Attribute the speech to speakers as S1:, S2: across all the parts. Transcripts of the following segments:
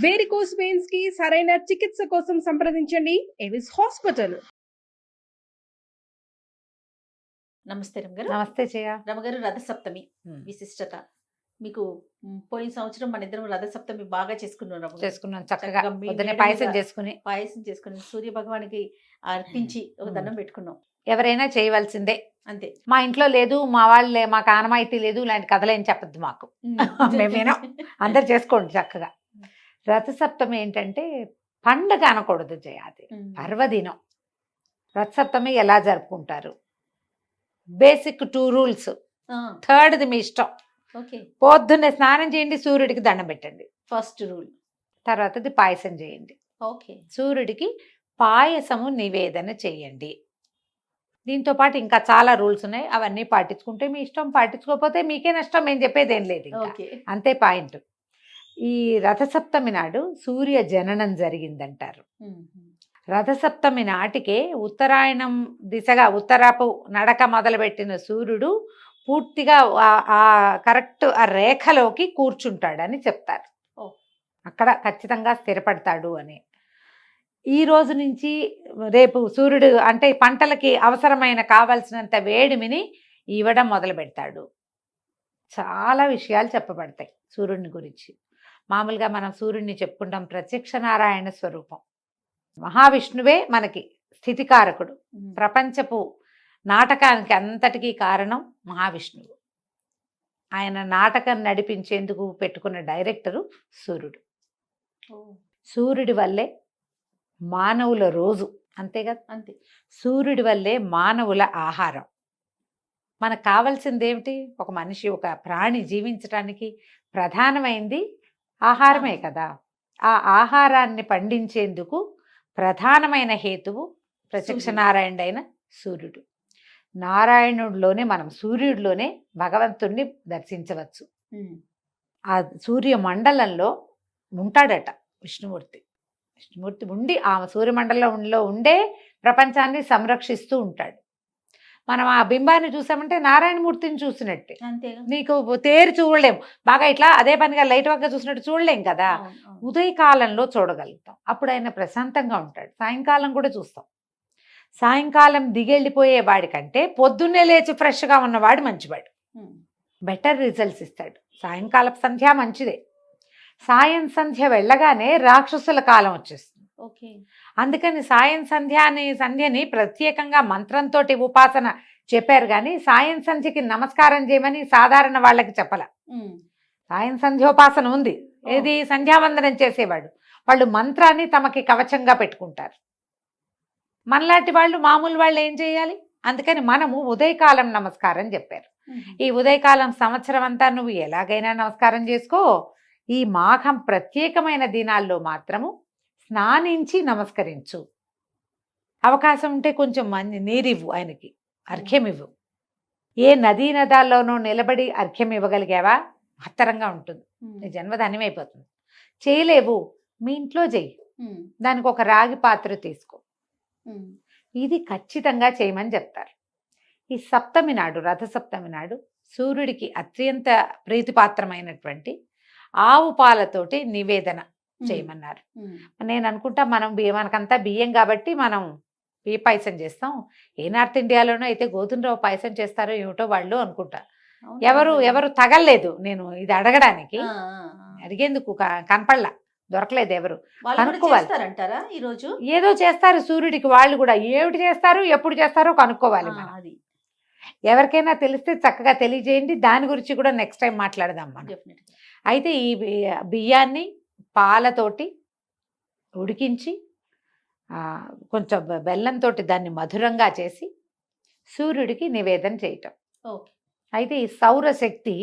S1: Varicose veins కి సరైన చికిత్స కోసం సంప్రదించండి ఎవిస్ హాస్పిటల్.
S2: నమస్తే రమగారు.
S3: నమస్తే జయ.
S2: రమగారు, రథసప్తమి విశిష్టత మీకు పోయిన సంవత్సరం మన ఇద్దరం రథసప్తమి బాగా
S3: చేసుకున్నాం చక్కగా. పాయసం
S2: చేసుకుని సూర్య భగవానికి అర్పించి ఒక దండం పెట్టుకున్నాం.
S3: ఎవరైనా చేయవలసిందే,
S2: అంతే.
S3: మా ఇంట్లో లేదు, మా వాళ్ళే, మాకు ఆనమాయితీ లేదు, ఇలాంటి కథలేం చెప్పద్దు మాకు. మేమేనో అందరు చేసుకోండి చక్కగా. రథసప్తమి ఏంటంటే పండగ అనకూడదు జయ, అది పర్వదినం. రథసప్తమి ఎలా జరుపుకుంటారు? Basic 2 rules. థర్డ్ది మీ ఇష్టం. పొద్దున్నే స్నానం చేయండి, సూర్యుడికి దండం పెట్టండి,
S2: ఫస్ట్ రూల్.
S3: తర్వాతది పాయసం చేయండి. సూర్యుడికి పాయసము నివేదన చేయండి. దీంతో పాటు ఇంకా చాలా రూల్స్ ఉన్నాయి, అవన్నీ పాటించుకుంటే మీ ఇష్టం, పాటించుకోకపోతే మీకే నష్టం. మేము చెప్పేది ఏం లేదు, అంతే పాయింట్. ఈ రథసప్తమి నాడు సూర్య జననం జరిగిందంటారు. రథసప్తమి నాటికే ఉత్తరాయణం దిశగా ఉత్తరపు నడక మొదలుపెట్టిన సూర్యుడు పూర్తిగా ఆ కరెక్ట్ ఆ రేఖలోకి కూర్చుంటాడని చెప్తారు. అక్కడ ఖచ్చితంగా స్థిరపడతాడు అని. ఈ రోజు నుంచి రేపు సూర్యుడు అంటే పంటలకి అవసరమైన కావలసినంత వేడిమిని ఇవ్వడం మొదలు పెడతాడు. చాలా విషయాలు చెప్పబడతాయి సూర్యుడిని గురించి. మామూలుగా మనం సూర్యుడిని చెప్పుకుంటాం ప్రత్యక్ష నారాయణ స్వరూపం. మహావిష్ణువే మనకి స్థితికారకుడు. ప్రపంచపు నాటకానికి అంతటికీ కారణం మహావిష్ణువు. ఆయన నాటకం నడిపించేందుకు పెట్టుకున్న డైరెక్టరు సూర్యుడు. సూర్యుడి వల్లే మానవుల రోజు, అంతే కదా, అంతే. సూర్యుడి వల్లే మానవుల ఆహారం. మనకు కావాల్సింది ఏమిటి? ఒక మనిషి, ఒక ప్రాణి జీవించడానికి ప్రధానమైంది ఆహారమే కదా. ఆ ఆహారాన్ని పండించేందుకు ప్రధానమైన హేతువు ప్రత్యక్ష నారాయణుడు అయిన సూర్యుడు. నారాయణుడిలోనే మనం సూర్యుడిలోనే భగవంతుణ్ణి దర్శించవచ్చు. ఆ సూర్య మండలంలో ఉంటాడట విష్ణుమూర్తి. విష్ణుమూర్తి ఉండి ఆ సూర్యమండలంలో ఉండే ప్రపంచాన్ని సంరక్షిస్తూ ఉంటాడు. మనం ఆ బింబాన్ని చూసామంటే నారాయణమూర్తిని చూసినట్టే. నీకు తేరి చూడలేం, బాగా ఇట్లా అదే పనిగా లైట్ వర్క్గా చూసినట్టు చూడలేం కదా. ఉదయకాలంలో చూడగలుగుతాం, అప్పుడు ఆయన ప్రశాంతంగా ఉంటాడు. సాయంకాలం కూడా చూస్తాం. సాయంకాలం దిగెళ్ళిపోయే వాడికంటే పొద్దున్నే లేచి ఫ్రెష్గా ఉన్నవాడు మంచివాడు, బెటర్ రిజల్ట్స్ ఇస్తాడు. సాయంకాలపు సంధ్య మంచిదే. సాయం సంధ్య వెళ్ళగానే రాక్షసుల కాలం వచ్చేస్తుంది. అందుకని సాయం సంధ్యని ప్రత్యేకంగా మంత్రంతో ఉపాసన చెప్పారు, కానీ సాయం సంధ్యకి నమస్కారం చేయమని సాధారణ వాళ్ళకి చెప్పాల. సాయం సంధ్యోపాసన ఉంది, ఏది సంధ్యావందనం చేసేవాడు, వాళ్ళు మంత్రాన్ని తమకి కవచంగా పెట్టుకుంటారు. మనలాంటి వాళ్ళు మామూలు వాళ్ళు ఏం చేయాలి? అందుకని మనము ఉదయకాలం నమస్కారం చెప్పారు. ఈ ఉదయకాలం సంవత్సరం అంతా నువ్వు ఎలాగైనా నమస్కారం చేసుకో. ఈ మాఘం ప్రత్యేకమైన దినాల్లో మాత్రము స్నానించి నమస్కరించు. అవకాశం ఉంటే కొంచెం నీరివ్వు, ఆయనకి అర్ఘ్యం ఇవ్వు. ఏ నదీ నదాల్లోనూ నిలబడి అర్ఘ్యం ఇవ్వగలిగావా మహత్తరంగా ఉంటుంది, నీ జన్మ ధన్యమైపోతుంది. చేయలేవు, మీ ఇంట్లో చెయ్యి, దానికి ఒక రాగి పాత్ర తీసుకో. ఇది ఖచ్చితంగా చేయమని చెప్తారు. ఈ సప్తమి నాడు, రథసప్తమి నాడు సూర్యుడికి అత్యంత ప్రీతిపాత్రమైనటువంటి ఆవు పాలతోటి నివేదన చేయమన్నారు. నేను అనుకుంటా మనకంతా బియ్యం కాబట్టి మనం బియ్య పాయసం చేస్తాం. ఏ నార్త్ ఇండియాలోనో అయితే గోధుమ రవ్వ పాయసం చేస్తారో ఏమిటో వాళ్ళు అనుకుంటా. ఎవరు తగలలేదు నేను ఇది అడగడానికి, అడిగేందుకు కనపడలా, దొరకలేదు. ఎవరు
S2: కనుక్కోవాలంటారా? ఈరోజు
S3: ఏదో చేస్తారు సూర్యుడికి, వాళ్ళు కూడా ఏమిటి చేస్తారు, ఎప్పుడు చేస్తారో కనుక్కోవాలి. అది ఎవరికైనా తెలిస్తే చక్కగా తెలియజేయండి, దాని గురించి కూడా నెక్స్ట్ టైం మాట్లాడదాం మనం. అయితే ఈ బియ్యాన్ని పాలతోటి ఉడికించి కొంచెం బెల్లంతో దాన్ని మధురంగా చేసి సూర్యుడికి నివేదన చేయటం. అయితే ఈ సౌరశక్తి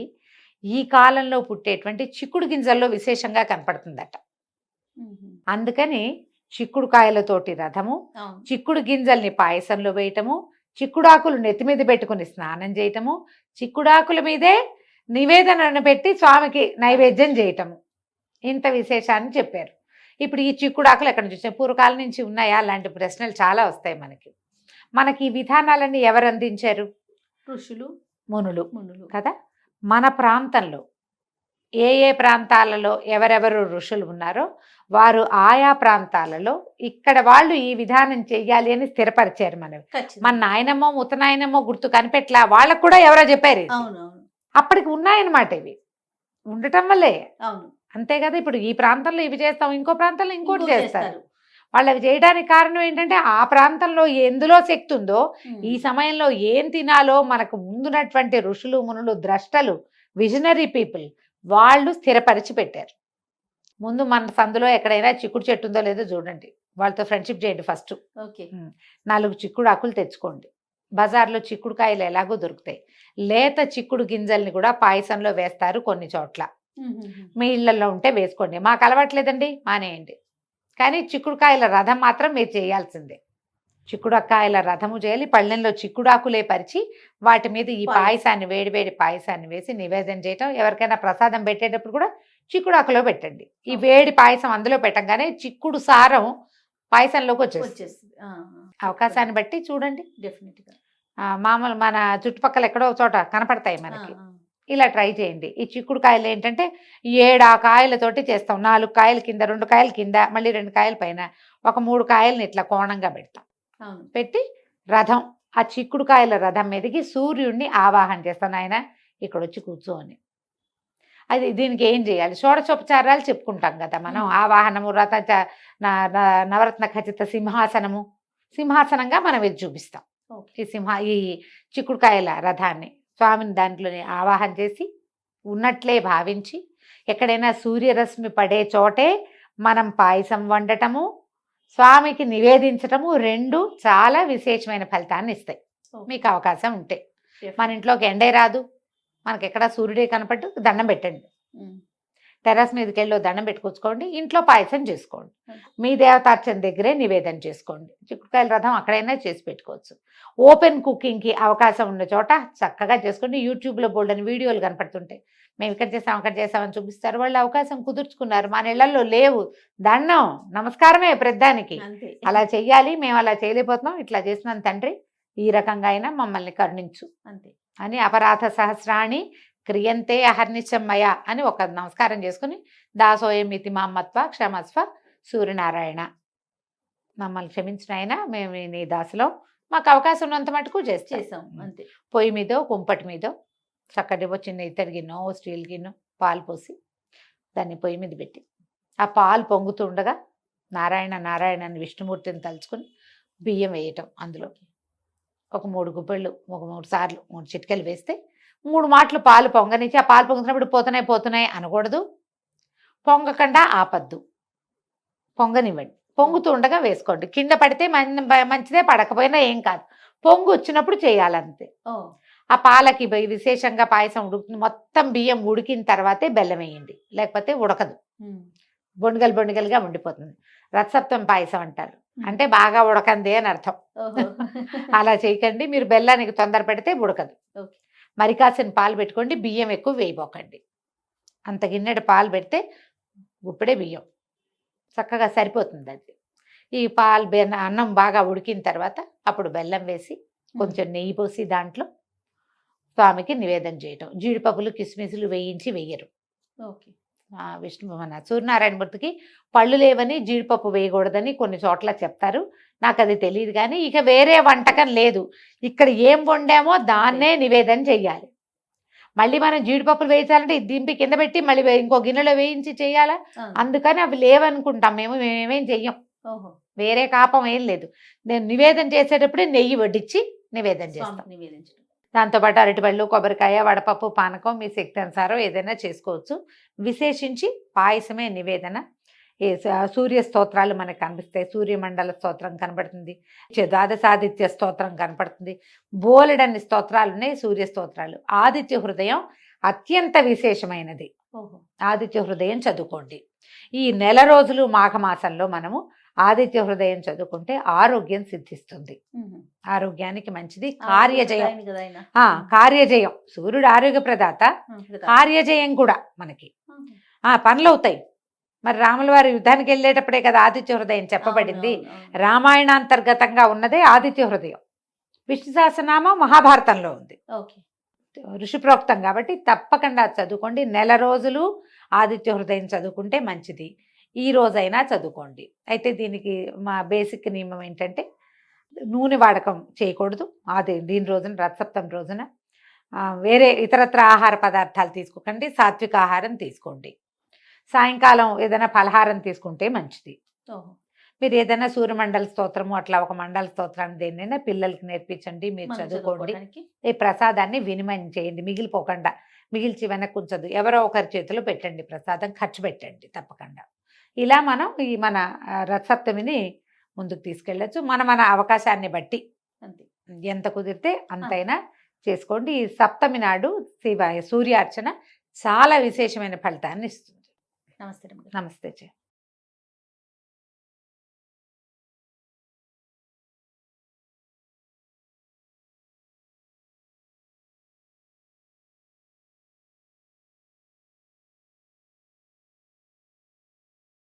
S3: ఈ కాలంలో పుట్టేటువంటి చిక్కుడు గింజల్లో విశేషంగా కనపడుతుందట. అందుకని చిక్కుడుకాయలతోటి రథము, చిక్కుడు గింజల్ని పాయసంలో వేయటము, చిక్కుడాకులు నెత్తి మీద పెట్టుకుని స్నానం చేయటము, చిక్కుడాకుల మీదే నివేదనను పెట్టి స్వామికి నైవేద్యం చేయటము, ఇంత విశేషాన్ని చెప్పారు. ఇప్పుడు ఈ చిక్కుడాకులు ఎక్కడి నుంచి వచ్చాయి? పూర్వకాలం నుంచి ఉన్నాయా? అలాంటి ప్రశ్నలు చాలా వస్తాయి మనకి ఈ విధానాలన్నీ ఎవరు అందించారు?
S2: ఋషులు,
S3: మునులు కదా. మన ప్రాంతంలో ఏ ఏ ప్రాంతాలలో ఎవరెవరు ఋషులు ఉన్నారో వారు ఆయా ప్రాంతాలలో ఇక్కడ వాళ్ళు ఈ విధానం చెయ్యాలి అని స్థిరపరిచారు మన
S2: ఖచ్చితంగా.
S3: నాయనమ్మో ముత్తనాయనమ్మో గుర్తు కనిపెట్లా వాళ్ళకు కూడా ఎవరో చెప్పారు ఇది.
S2: అవును అవును
S3: అప్పటికి ఉన్నాయన్నమాట ఇవి ఉండటం వల్లే.
S2: అవును
S3: అంతే కదా, ఇప్పుడు ఈ ప్రాంతంలో ఇవి చేస్తాం, ఇంకో ప్రాంతంలో ఇంకోటి
S2: ఇంకోటి
S3: చేస్తారు. వాళ్ళు అవి చేయడానికి కారణం ఏంటంటే ఆ ప్రాంతంలో ఎందులో శక్తి ఉందో ఈ సమయంలో ఏం తినాలో మనకు ముందున్నటువంటి ఋషులు మునులు ద్రష్టలు విజనరీ పీపుల్ వాళ్ళు స్థిరపరిచి పెట్టారు. ముందు మన సందులో ఎక్కడైనా చిక్కుడు చెట్టు ఉందో లేదో చూడండి, వాళ్ళతో ఫ్రెండ్షిప్ చేయండి ఫస్ట్.
S2: ఓకే
S3: 4 చిక్కుడు ఆకులు తెచ్చుకోండి. బజార్లో చిక్కుడుకాయలు ఎలాగో దొరుకుతాయి. లేత చిక్కుడు గింజల్ని కూడా పాయసంలో వేస్తారు కొన్ని చోట్ల. మీ ఇళ్లలో ఉంటే వేసుకోండి, మాకు అలవాట్లేదండి మానేయండి. కానీ చిక్కుడుకాయల రథం మాత్రం మీరు చేయాల్సిందే. చిక్కుడుకాయల రథము చేయాలి, పళ్ళెంలో చిక్కుడాకులే పరిచి వాటి మీద ఈ పాయసాన్ని వేడివేడి పాయసాన్ని వేసి నివేదన చేయటం. ఎవరికైనా ప్రసాదం పెట్టేటప్పుడు కూడా చిక్కుడాకులో పెట్టండి. ఈ వేడి పాయసం అందులో పెట్టంగానే చిక్కుడు సారం పాయసంలోకి వచ్చేస్తుంది. అవకాశాన్ని బట్టి చూడండి.
S2: డెఫినెట్ గా
S3: మామూలు మన చుట్టుపక్కల ఎక్కడో చోట కనపడతాయి మనకి. ఇలా ట్రై చేయండి. ఈ చిక్కుడుకాయలు ఏంటంటే 7 కాయలతోటి చేస్తాం. 4 కాయలు కింద, 2 కాయలు కింద, మళ్ళీ 2 కాయల పైన, ఒక 3 కాయలని ఇట్లా కోణంగా పెడతాం. పెట్టి రథం, ఆ చిక్కుడుకాయల రథం మీదకి సూర్యుడిని ఆవాహన చేస్తాను. ఆయన ఇక్కడ వచ్చి కూర్చోని. అది దీనికి ఏం చేయాలి, షోడశోపచారాలు చెప్పుకుంటాం కదా మనం. ఆవాహనము, రథ నవరత్న ఖచ్చిత సింహాసనము, సింహాసనంగా మనం ఇది చూపిస్తాం. ఈ చిక్కుడుకాయల రథాన్ని స్వామిని దాంట్లోనే ఆవాహన చేసి ఉన్నట్లే భావించి ఎక్కడైనా సూర్యరశ్మి పడే చోటే మనం పాయసం వండటము, స్వామికి నివేదించటము 2 చాలా విశేషమైన ఫలితాన్ని ఇస్తాయి. మీకు అవకాశం ఉంటే మన ఇంట్లోకి ఎండే రాదు, మనకి ఎక్కడ సూర్యుడే కనపడ్డు, దండం పెట్టండి. టెర్రస్ మీదకి వెళ్ళి దండం పెట్టుకొచ్చుకోండి, ఇంట్లో పాయసం చేసుకోండి, మీ దేవతార్చన దగ్గరే నివేదన చేసుకోండి. చిక్కుడుకాయల రథం అక్కడైనా చేసి పెట్టుకోవచ్చు. ఓపెన్ కుకింగ్కి అవకాశం ఉన్న చోట చక్కగా చేసుకోండి. యూట్యూబ్లో బోల్డని వీడియోలు కనపడుతుంటాయి, మేము ఇక్కడ చేసాం అక్కడ చేసామని చూపిస్తారు. వాళ్ళు అవకాశం కుదుర్చుకున్నారు, మన ఇళ్లలో లేవు. దండం నమస్కారమే ప్రద్దానికి. అలా చెయ్యాలి, మేము అలా చేయలేకపోతున్నాం, ఇట్లా చేసినాం తండ్రి, ఈ రకంగా అయినా మమ్మల్ని కరుణించు అంతే అని అపరాధ సహస్రాణి క్రియంతే అహర్నిశమ్మయ అని ఒక నమస్కారం చేసుకుని దాసోయమితి మామత్వ క్షమస్వ సూర్యనారాయణ, మమ్మల్ని క్షమించిన ఆయన, మేము నీ దాసులో, మాకు అవకాశం ఉన్నంత మటుకు చేస్తాం
S2: అంతే.
S3: పొయ్యి మీదో కుంపటి మీదో చక్కటి చిన్న ఇత్తడి గిన్నె స్టీల్ గిన్నె పాలు పోసి దాన్ని పొయ్యి మీద పెట్టి ఆ పాలు పొంగుతుండగా నారాయణ నారాయణ అని విష్ణుమూర్తిని తలుచుకుని బియ్యం వేయటం. అందులో ఒక 3 గుప్పెళ్ళు, ఒక 3 సార్లు 3 చిటికెలు వేస్తే 3 మాటలు పాలు పొంగనిచ్చి, ఆ పాలు పొంగుతున్నప్పుడు పోతున్నాయి అనకూడదు, పొంగకుండా ఆపద్దు, పొంగనివ్వండి. పొంగుతూ ఉండగా వేసుకోండి. కింద పడితే మంచిదే, పడకపోయినా ఏం కాదు, పొంగు వచ్చినప్పుడు చేయాలంతే. ఆ పాలకి విశేషంగా పాయసం ఉడుకుతుంది, మొత్తం బియ్యం ఉడికిన తర్వాతే బెల్లం వేయండి, లేకపోతే ఉడకదు, బొండుగలుగా ఉండిపోతుంది. రథసప్తం పాయసం అంటారు, అంటే బాగా ఉడకంది అని అర్థం. అలా చేయకండి, మీరు బెల్లానికి తొందర పెడితే ఉడకదు. మరి కాసిన పాలు పెట్టుకోండి, బియ్యం ఎక్కువ వేయబోకండి. అంత గిన్నెడు పాలు పెడితే గుప్పెడే బియ్యం చక్కగా సరిపోతుంది. అది ఈ పాలు అన్నం బాగా ఉడికిన తర్వాత అప్పుడు బెల్లం వేసి కొంచెం నెయ్యి పోసి దాంట్లో స్వామికి నివేదన చేయటం. జీడిపప్పులు కిస్మిసులు వేయించి వెయ్యరు. విష్ణు మన సూర్యనారాయణమూర్తికి పళ్ళు లేవని జీడిపప్పు వేయకూడదని కొన్ని చోట్ల చెప్తారు, నాకు అది తెలియదు. కానీ ఇక వేరే వంటకం లేదు, ఇక్కడ ఏం వండామో దాన్నే నివేదన చెయ్యాలి. మళ్ళీ మనం జీడిపప్పులు వేయించాలంటే ఇది దింపి కింద పెట్టి మళ్ళీ ఇంకో గిన్నెలో వేయించి చెయ్యాలా, అందుకని అవి లేవనుకుంటాం. మేమేం చెయ్యం, వేరే కాపం ఏం లేదు. నేను నివేదన చేసేటప్పుడే నెయ్యి వడ్డించి నివేదన చేస్తాం. దాంతోపాటు అరటిపళ్ళు, కొబ్బరికాయ, వడపప్పు, పానకం మీ శక్తి అనుసారం ఏదైనా చేసుకోవచ్చు. విశేషించి పాయసమే నివేదన. సూర్య స్తోత్రాలు మనకు కనిపిస్తాయి, సూర్యమండల స్తోత్రం కనపడుతుంది, ద్వాదశాదిత్య స్తోత్రం కనపడుతుంది, బోలెడన్ని స్తోత్రాలు ఉన్నాయి సూర్య స్తోత్రాలు. ఆదిత్య హృదయం అత్యంత విశేషమైనది, ఆదిత్య హృదయం చదువుకోండి. ఈ నెల రోజులు మాఘమాసంలో మనము ఆదిత్య హృదయం చదువుకుంటే ఆరోగ్యం సిద్ధిస్తుంది, ఆరోగ్యానికి మంచిది. కార్యజయం, సూర్యుడు ఆరోగ్య ప్రదాత, కార్యజయం కూడా మనకి పనులు అవుతాయి. మరి రాముల వారి యుద్ధానికి వెళ్ళేటప్పుడే కదా ఆదిత్య హృదయం చెప్పబడింది. రామాయణాంతర్గతంగా ఉన్నదే ఆదిత్య హృదయం. విష్ణు సహస్రనామం మహాభారతంలో ఉంది. ఋషిప్రోక్తం కాబట్టి తప్పకుండా చదువుకోండి. నెల రోజులు ఆదిత్య హృదయం చదువుకుంటే మంచిది. ఈ రోజైనా చదువుకోండి. అయితే దీనికి మా బేసిక్ నియమం ఏంటంటే నూనె వాడకం చేయకూడదు. దీని రోజున రథసప్తమి రోజున వేరే ఇతరత్ర ఆహార పదార్థాలు తీసుకోకండి. సాత్విక ఆహారం తీసుకోండి. సాయంకాలం ఏదైనా ఫలహారం తీసుకుంటే మంచిది. మీరు ఏదైనా సూర్యమండల స్తోత్రము అట్లా ఒక మండల స్తోత్రాన్ని దేన్నైనా పిల్లలకి నేర్పించండి. మీరు చదువుకోండి. ఈ ప్రసాదాన్ని వినిమయం చేయండి. మిగిలిపోకుండా మిగిల్చి వెనక్కి ఉంచదు. ఎవరో ఒకరి చేతిలో పెట్టండి. ప్రసాదం ఖర్చు పెట్టండి తప్పకుండా. ఇలా మనం ఈ మన రథసప్తమిని ముందుకు తీసుకెళ్ళచ్చు. మన అవకాశాన్ని బట్టి
S2: అంతే.
S3: ఎంత కుదిరితే అంతైనా చేసుకోండి. ఈ సప్తమి నాడు సూర్యార్చన చాలా విశేషమైన ఫలితాన్ని ఇస్తుంది.
S2: నమస్తే.
S3: నమస్తే.